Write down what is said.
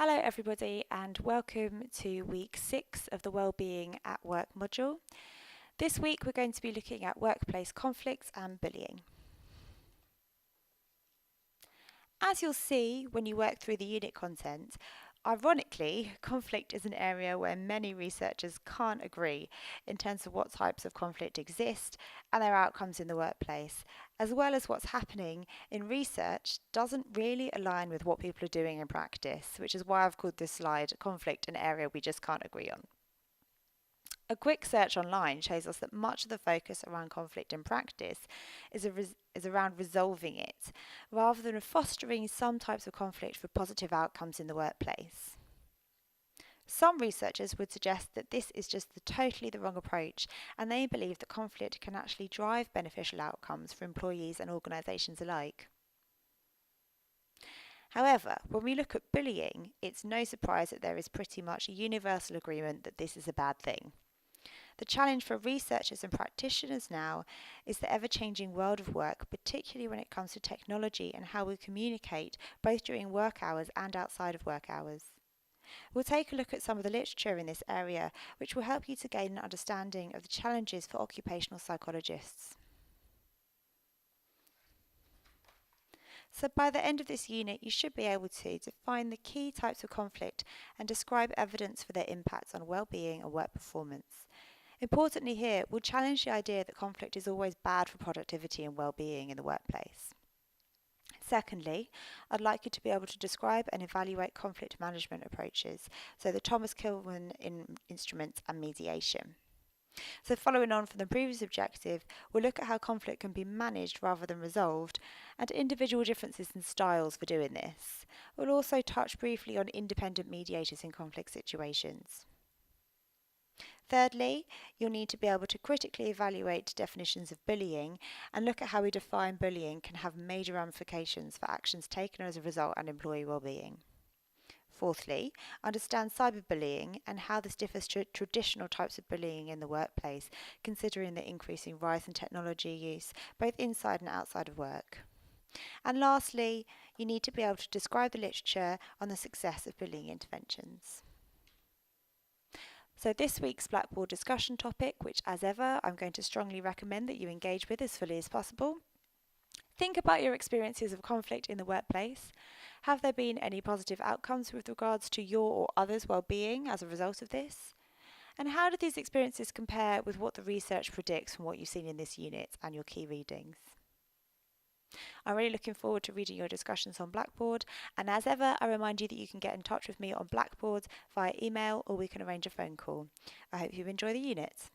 Hello everybody and welcome to week 6 of the Wellbeing at Work module. This week we're going to be looking at workplace conflicts and bullying. As you'll see when you work through the unit content, ironically, conflict is an area where many researchers can't agree in terms of what types of conflict exist and their outcomes in the workplace, as well as what's happening in research doesn't really align with what people are doing in practice, which is why I've called this slide Conflict an Area We Just Can't Agree on. A quick search online shows us that much of the focus around conflict in practice is around resolving it, rather than fostering some types of conflict for positive outcomes in the workplace. Some researchers would suggest that this is just totally the wrong approach, and they believe that conflict can actually drive beneficial outcomes for employees and organisations alike. However, when we look at bullying, it's no surprise that there is pretty much a universal agreement that this is a bad thing. The challenge for researchers and practitioners now is the ever-changing world of work, particularly when it comes to technology and how we communicate both during work hours and outside of work hours. We'll take a look at some of the literature in this area, which will help you to gain an understanding of the challenges for occupational psychologists. So by the end of this unit, you should be able to define the key types of conflict and describe evidence for their impacts on well-being and work performance. Importantly here, we'll challenge the idea that conflict is always bad for productivity and well-being in the workplace. Secondly, I'd like you to be able to describe and evaluate conflict management approaches, so the Thomas Kilmann instruments and mediation. So following on from the previous objective, we'll look at how conflict can be managed rather than resolved, and individual differences in styles for doing this. We'll also touch briefly on independent mediators in conflict situations. Thirdly, you'll need to be able to critically evaluate definitions of bullying and look at how we define bullying can have major ramifications for actions taken as a result and employee well-being. Fourthly, understand cyberbullying and how this differs to traditional types of bullying in the workplace, considering the increasing rise in technology use both inside and outside of work. And lastly, you need to be able to describe the literature on the success of bullying interventions. So this week's Blackboard discussion topic, which as ever I'm going to strongly recommend that you engage with as fully as possible. Think about your experiences of conflict in the workplace. Have there been any positive outcomes with regards to your or others' well-being as a result of this? And how do these experiences compare with what the research predicts from what you've seen in this unit and your key readings? I'm really looking forward to reading your discussions on Blackboard, and as ever I remind you that you can get in touch with me on Blackboard via email or we can arrange a phone call. I hope you enjoy the unit.